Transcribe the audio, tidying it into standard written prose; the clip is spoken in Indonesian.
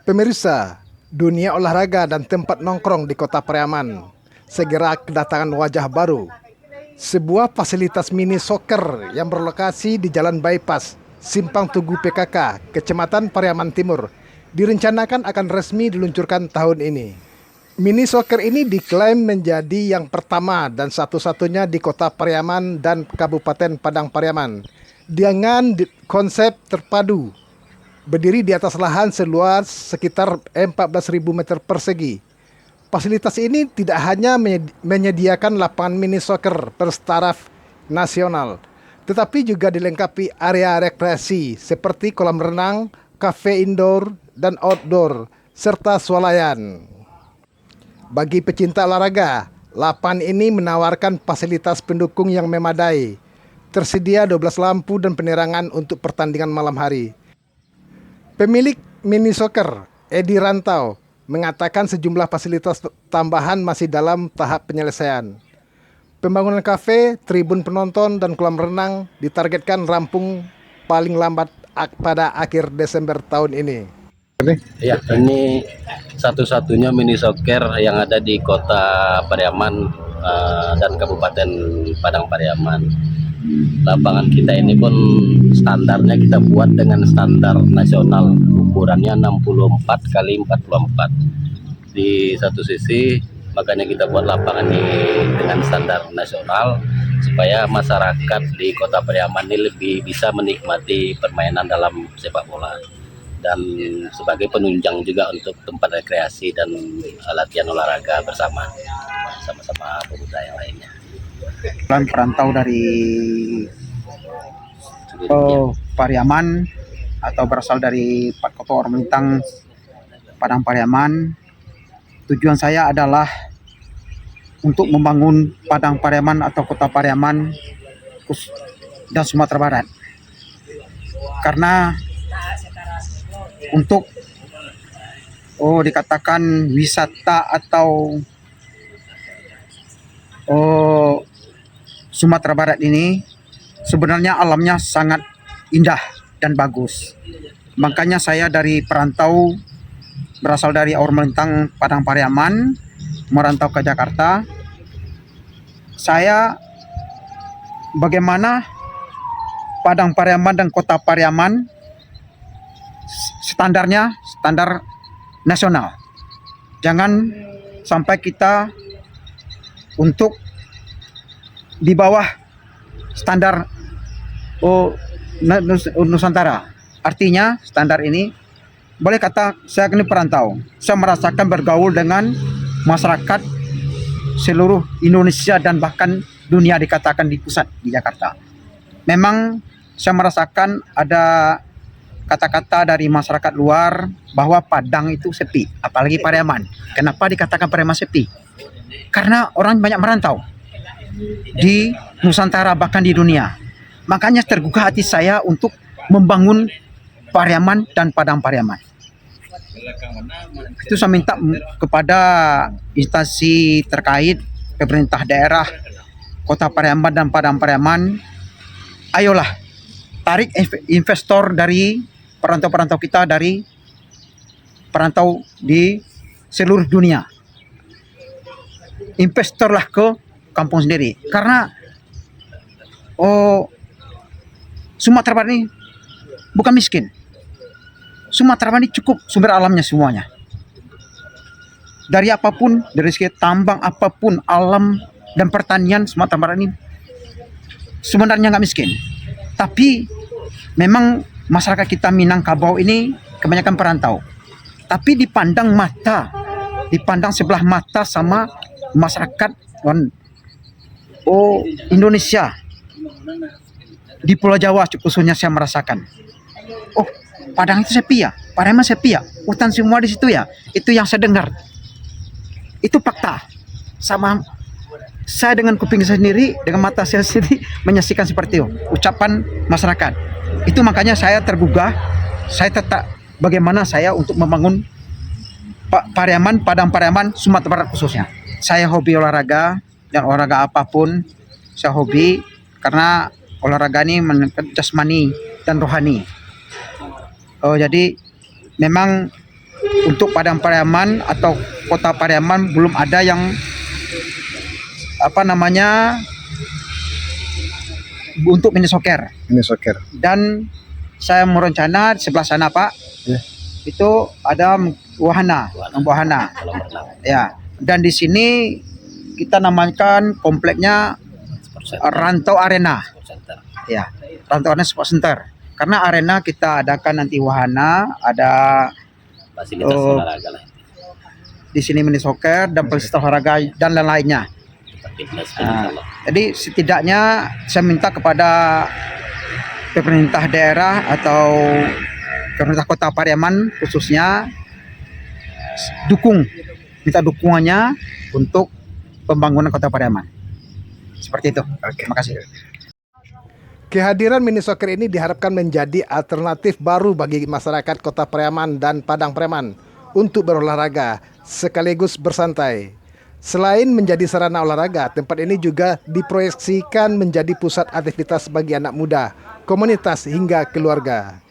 Pemirsa, dunia olahraga dan tempat nongkrong di Kota Pariaman segera kedatangan wajah baru. Sebuah fasilitas mini soccer yang berlokasi di Jalan Bypass, Simpang Tugu PKK, Kecamatan Pariaman Timur, direncanakan akan resmi diluncurkan tahun ini. Mini soccer ini diklaim menjadi yang pertama dan satu-satunya di Kota Pariaman dan Kabupaten Padang Pariaman dengan konsep terpadu, berdiri di atas lahan seluas sekitar 14.000 meter persegi. Fasilitas ini tidak hanya menyediakan lapangan mini soccer bertaraf nasional, tetapi juga dilengkapi area rekreasi seperti kolam renang, kafe indoor dan outdoor, serta swalayan. Bagi pecinta olahraga, lapangan ini menawarkan fasilitas pendukung yang memadai. Tersedia 12 lampu dan penerangan untuk pertandingan malam hari. Pemilik mini soccer, Edi Rantau, mengatakan sejumlah fasilitas tambahan masih dalam tahap penyelesaian. Pembangunan kafe, tribun penonton, dan kolam renang ditargetkan rampung paling lambat pada akhir Desember tahun ini. Ya, ini satu-satunya mini soccer yang ada di Kota Pariaman dan Kabupaten Padang Pariaman. Lapangan kita ini pun standarnya kita buat dengan standar nasional, ukurannya 64 kali 44. Di satu sisi makanya kita buat lapangan ini dengan standar nasional supaya masyarakat di Kota Pariaman ini lebih bisa menikmati permainan dalam sepak bola, dan sebagai penunjang juga untuk tempat rekreasi dan latihan olahraga sama pemuda yang lainnya. Perantau dari Pariaman atau berasal dari Kota Ormelintang, Padang Pariaman. Tujuan saya adalah untuk membangun Padang Pariaman atau Kota Pariaman dan Sumatera Barat. Karena untuk dikatakan wisata atau Sumatera Barat ini sebenarnya alamnya sangat indah dan bagus. Makanya saya dari perantau, berasal dari Ormelintang, Padang Pariaman, merantau ke Jakarta. Saya bagaimana Padang Pariaman dan Kota Pariaman standarnya standar nasional. Jangan sampai kita untuk di bawah standar Nusantara. Artinya standar ini boleh kata saya ini perantau. Saya merasakan bergaul dengan masyarakat seluruh Indonesia dan bahkan dunia, dikatakan di pusat di Jakarta. Memang saya merasakan ada kata-kata dari masyarakat luar bahwa Padang itu sepi, apalagi Pariaman. Kenapa dikatakan Pariaman sepi? Karena orang banyak merantau di Nusantara bahkan di dunia. Makanya tergugah hati saya untuk membangun Pariaman dan Padang Pariaman. Itu saya minta kepada instansi terkait, pemerintah daerah, Kota Pariaman dan Padang Pariaman, ayolah tarik investor dari perantau-perantau kita, dari perantau di seluruh dunia. Investorlah ke kampung sendiri, karena Sumatera Barat ini bukan miskin. Sumatera Barat ini cukup sumber alamnya semuanya. Dari apapun, dari segi tambang, apapun, alam dan pertanian, Sumatera Barat ini sebenarnya nggak miskin. Tapi memang masyarakat kita Minangkabau ini kebanyakan perantau. Tapi dipandang sebelah mata sama masyarakat Indonesia. Di Pulau Jawa khususnya saya merasakan, Padang itu sepi ya, Pariaman sepi ya, hutan semua di situ ya. Itu yang saya dengar. Itu fakta. Sama saya dengan kuping saya sendiri, dengan mata saya sendiri menyaksikan seperti itu ucapan masyarakat. Itu makanya saya tergugah. Saya tetap bagaimana saya untuk membangun Pariaman, Padang Pariaman, Sumatera Barat khususnya. Saya hobi olahraga, dan olahraga apapun saya hobi, karena olahraga ini meningkatkan jasmani dan rohani. Jadi memang untuk Padang Pariaman atau Kota Pariaman belum ada yang untuk mini soccer. Mini soccer. Dan saya merencana di sebelah sana Pak, Ya. itu ada wahana. Kolam renang. Ya. Dan di sini kita namakan kompleknya Sport Center. Rantau Arena. Sport Center. Ya, Rantau Arena Sport Center. Karena arena kita adakan nanti wahana, ada Fasilitas Oh. olahraga lah. di sini mini soccer dan fasilitas olahraga dan lain-lainnya. Tempat fitness Nah, insyaallah. jadi setidaknya saya minta kepada pemerintah daerah atau pemerintah Kota Pariaman khususnya minta dukungannya untuk pembangunan Kota Pariaman. Seperti itu. Oke. Terima kasih. Kehadiran mini soccer ini diharapkan menjadi alternatif baru bagi masyarakat Kota Pariaman dan Padang Pariaman untuk berolahraga sekaligus bersantai. Selain menjadi sarana olahraga, tempat ini juga diproyeksikan menjadi pusat aktivitas bagi anak muda, komunitas hingga keluarga.